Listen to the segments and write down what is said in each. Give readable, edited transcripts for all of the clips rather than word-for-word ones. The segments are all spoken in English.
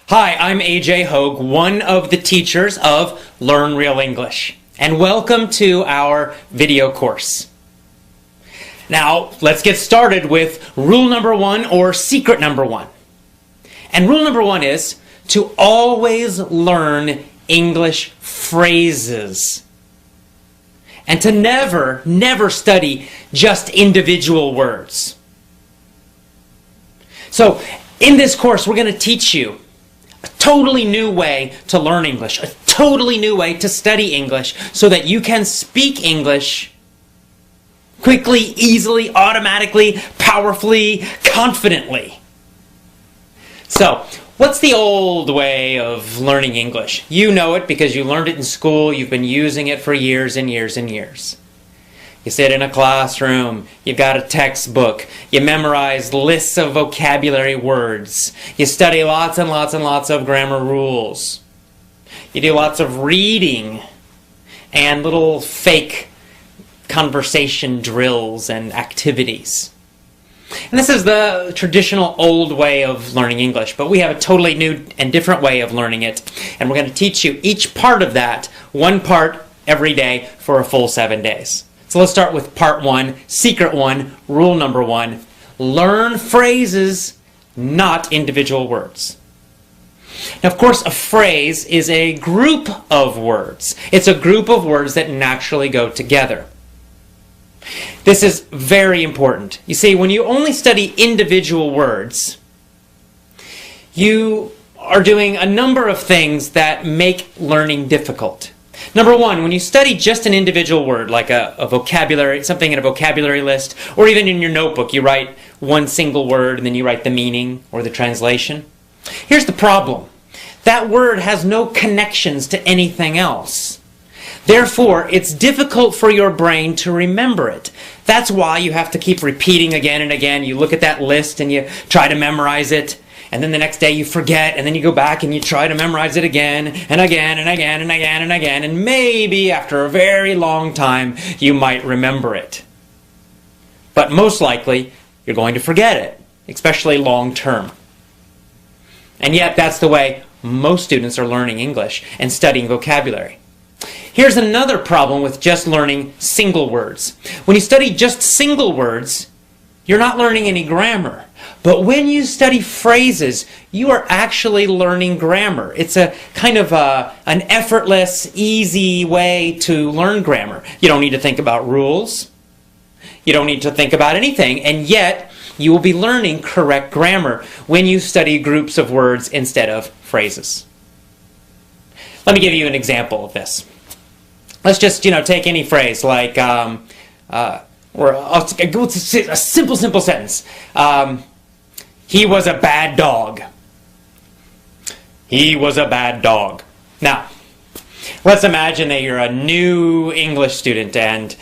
Hi, I'm AJ Hogue, one of the teachers of Learn Real English, and welcome to our video course. Now, let's get started with rule number one, or secret number one. And rule number one is to always learn English phrases. And to never study just individual words. So, in this course, we're going to teach you a totally new way to learn English, a totally new way to study English so that you can speak English quickly, easily, automatically, powerfully, confidently. So, what's the old way of learning English? You know it because you learned it in school, you've been using it for years and years and years. You sit in a classroom, you've got a textbook, you memorize lists of vocabulary words, you study lots and lots and lots of grammar rules. You do lots of reading and little fake conversation drills and activities. And this is the traditional old way of learning English, but we have a totally new and different way of learning it. And we're going to teach you each part of that, one part every day for a full 7 days. So let's start with part one, secret one, rule number one. Learn phrases, not individual words. Now, of course, a phrase is a group of words. It's a group of words that naturally go together. This is very important. You see, when you only study individual words, you are doing a number of things that make learning difficult. Number one, when you study just an individual word, like a vocabulary, something in a vocabulary list, or even in your notebook, you write one single word and then you write the meaning or the translation. Here's the problem. That word has no connections to anything else. Therefore, it's difficult for your brain to remember it. That's why you have to keep repeating again and again. You look at that list and you try to memorize it. And then the next day you forget, and then you go back and you try to memorize it again, and again, and again, and again, and again, and maybe after a very long time you might remember it. But most likely you're going to forget it, especially long term. And yet that's the way most students are learning English and studying vocabulary. Here's another problem with just learning single words. When you study just single words, you're not learning any grammar. But when you study phrases, you are actually learning grammar. It's a kind of an effortless, easy way to learn grammar. You don't need to think about rules. You don't need to think about anything. And yet, you will be learning correct grammar when you study groups of words instead of phrases. Let me give you an example of this. Let's just, take any phrase like, or a simple sentence. He was a bad dog. He was a bad dog. Now, let's imagine that you're a new English student and,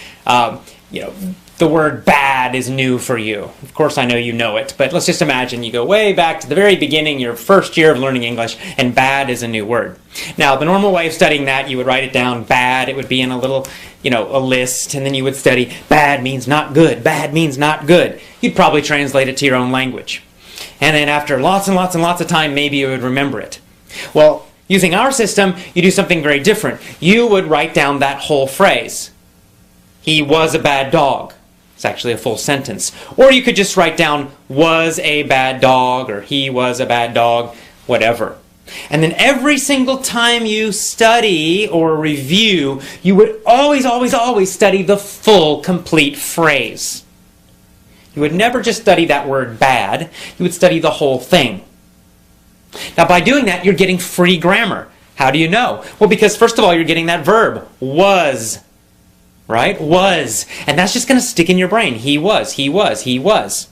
the word bad is new for you. Of course, I know you know it, but let's just imagine you go way back to the very beginning, your first year of learning English, and bad is a new word. Now, the normal way of studying that, you would write it down, bad, it would be in a little, a list, and then you would study, bad means not good, bad means not good. You'd probably translate it to your own language. And then after lots and lots and lots of time, maybe you would remember it. Well, using our system, you do something very different. You would write down that whole phrase. He was a bad dog. It's actually a full sentence. Or you could just write down, was a bad dog, or he was a bad dog, whatever. And then every single time you study or review, you would always study the full, complete phrase. You would never just study that word bad. You would study the whole thing. Now, by doing that, you're getting free grammar. How do you know? Well, because first of all, you're getting that verb, was. Right? Was. And that's just going to stick in your brain. He was, he was, he was.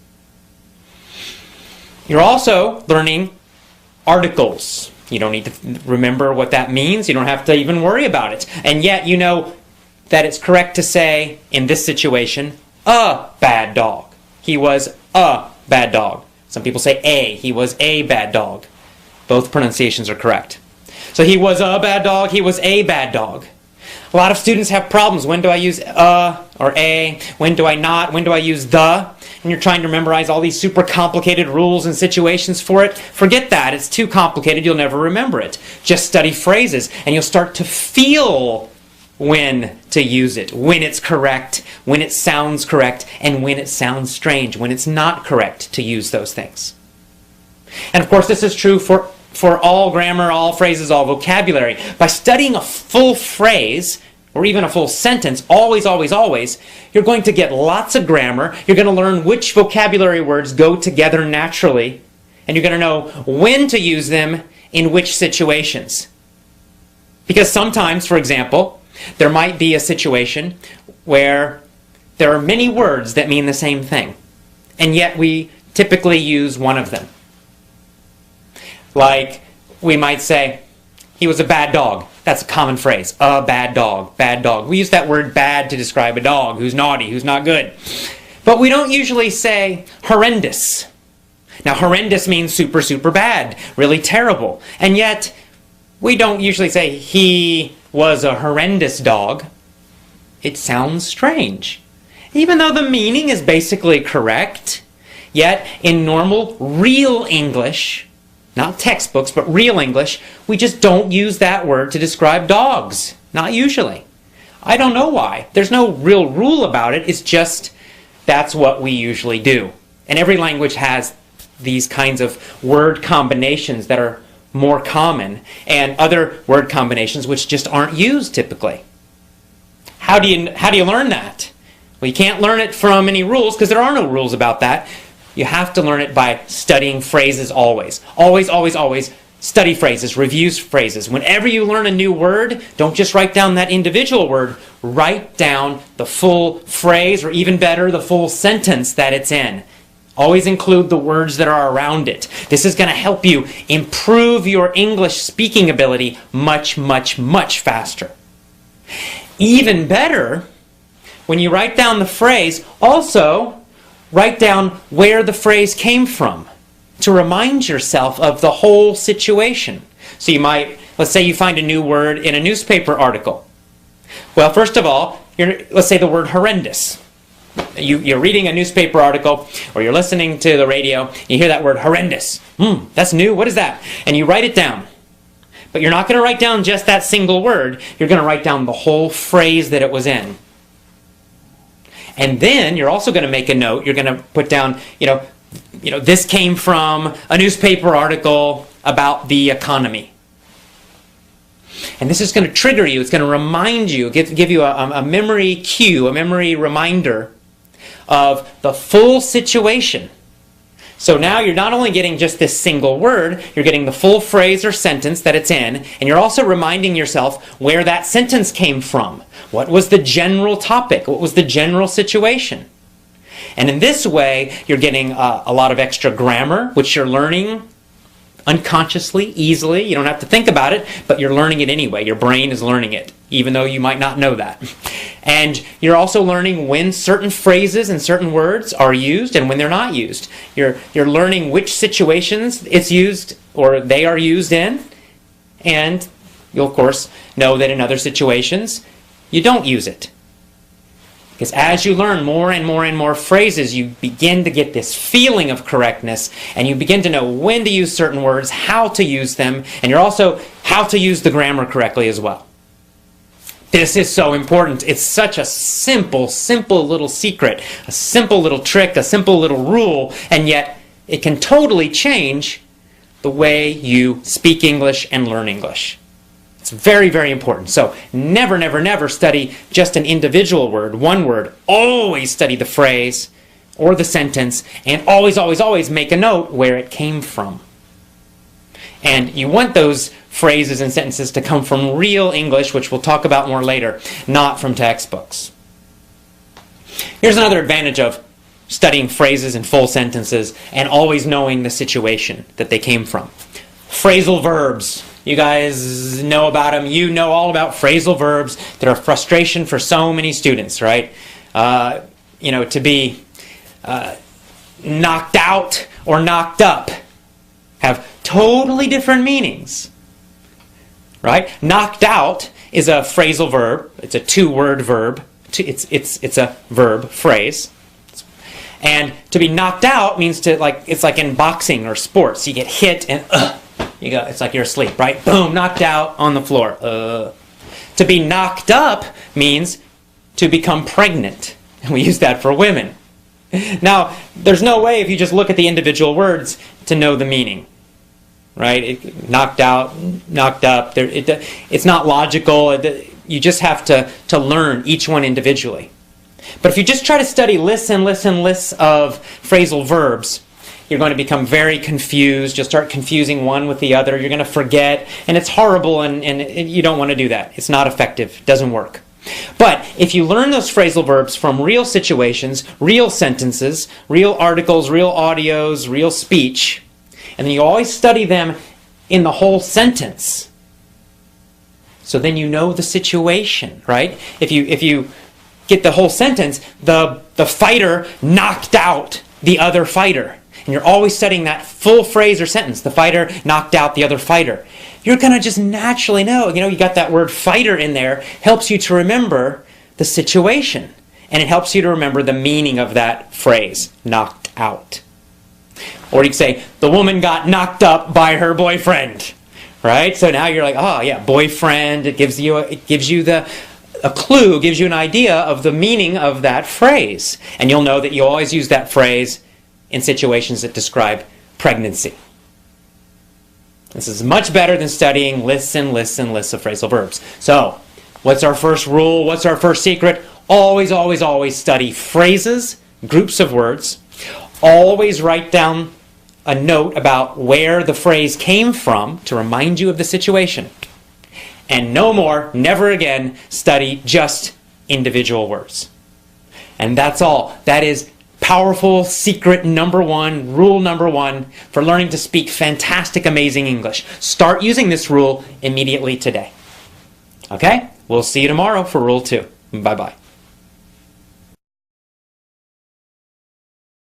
You're also learning articles. You don't need to remember what that means. You don't have to even worry about it. And yet you know that it's correct to say, in this situation, a bad dog. He was a bad dog. Some people say a. He was a bad dog. Both pronunciations are correct. So he was a bad dog. He was a bad dog. A lot of students have problems. When do I use or a? When do I not? When do I use the? and you're trying to memorize all these super complicated rules and situations for it, forget that. It's too complicated. You'll never remember it. Just study phrases, and you'll start to feel when to use it, when it's correct, when it sounds correct, and when it sounds strange, when it's not correct to use those things. And of course, this is true for all grammar, all phrases, all vocabulary. By studying a full phrase, or even a full sentence, always, always, always, you're going to get lots of grammar. You're going to learn which vocabulary words go together naturally, and you're going to know when to use them in which situations. Because sometimes, for example, there might be a situation where there are many words that mean the same thing, and yet we typically use one of them. Like, we might say, he was a bad dog. That's a common phrase. A bad dog, bad dog. We use that word bad to describe a dog who's naughty, who's not good. But we don't usually say horrendous. Now, horrendous means super, super bad, really terrible. And yet, we don't usually say he was a horrendous dog. It sounds strange. Even though the meaning is basically correct, yet in normal, real English, not textbooks, but real English, we just don't use that word to describe dogs. Not usually. I don't know why. There's no real rule about it. It's just that's what we usually do. And every language has these kinds of word combinations that are more common, and other word combinations which just aren't used typically. How do you learn that? Well, you can't learn it from any rules, because there are no rules about that. You have to learn it by studying phrases always. Always, always, always study phrases, review phrases. Whenever you learn a new word, don't just write down that individual word. Write down the full phrase, or even better, the full sentence that it's in. Always include the words that are around it. This is going to help you improve your English speaking ability much, much, much faster. Even better, when you write down the phrase, also write down where the phrase came from to remind yourself of the whole situation. So you might, let's say you find a new word in a newspaper article. Well, first of all, let's say the word horrendous. You're reading a newspaper article, or you're listening to the radio, you hear that word horrendous. That's new, what is that? And you write it down. But you're not going to write down just that single word, you're going to write down the whole phrase that it was in. And then you're also going to make a note, you're going to put down, this came from a newspaper article about the economy. And this is going to trigger you, it's going to remind you, give you a memory cue, a memory reminder of the full situation. So now you're not only getting just this single word, you're getting the full phrase or sentence that it's in, and you're also reminding yourself where that sentence came from. What was the general topic? What was the general situation? And in this way, you're getting a lot of extra grammar, which you're learning unconsciously, easily. You don't have to think about it, but you're learning it anyway. Your brain is learning it, even though you might not know that. And you're also learning when certain phrases and certain words are used and when they're not used. You're learning which situations it's used or they are used in, and you'll of course know that in other situations you don't use it. Because as you learn more and more and more phrases, you begin to get this feeling of correctness, and you begin to know when to use certain words, how to use them, and you're also how to use the grammar correctly as well. This is so important. It's such a simple, simple little secret, a simple little trick, a simple little rule, and yet it can totally change the way you speak English and learn English. It's very, very important. So never, never, never study just an individual word, one word. Always study the phrase or the sentence, and always, always, always make a note where it came from. And you want those phrases and sentences to come from real English, which we'll talk about more later, not from textbooks. Here's another advantage of studying phrases and full sentences and always knowing the situation that they came from. Phrasal verbs. You guys know about them. You know all about phrasal verbs. They're a frustration for so many students, right? To be knocked out or knocked up have totally different meanings, right? Knocked out is a phrasal verb. It's a two-word verb. It's a verb phrase. And to be knocked out means it's like in boxing or sports. You get hit and you go, it's like you're asleep, right? Boom, knocked out on the floor. To be knocked up means to become pregnant. And we use that for women. Now, there's no way if you just look at the individual words to know the meaning. Right? Knocked out, knocked up. It's not logical. You just have to learn each one individually. But if you just try to study lists of phrasal verbs, you're going to become very confused. You'll start confusing one with the other. You're going to forget. And it's horrible, and you don't want to do that. It's not effective. It doesn't work. But if you learn those phrasal verbs from real situations, real sentences, real articles, real audios, real speech, and then you always study them in the whole sentence, so then you know the situation, right? If you get the whole sentence, the fighter knocked out the other fighter. And you're always studying that full phrase or sentence. The fighter knocked out the other fighter. You're going to just naturally know. You got that word fighter in there. Helps you to remember the situation. And it helps you to remember the meaning of that phrase, knocked out. Or you could say, the woman got knocked up by her boyfriend. Right? So now you're like, oh yeah, boyfriend. It gives you a clue, gives you an idea of the meaning of that phrase. And you'll know that you always use that phrase in situations that describe pregnancy. This is much better than studying lists and lists and lists of phrasal verbs. So, what's our first rule? What's our first secret? Always, always, always study phrases, groups of words. Always write down a note about where the phrase came from to remind you of the situation. And no more, never again, study just individual words. And that's all. That is powerful secret number one, rule number one for learning to speak fantastic, amazing English. Start using this rule immediately today. Okay? We'll see you tomorrow for rule 2. Bye-bye.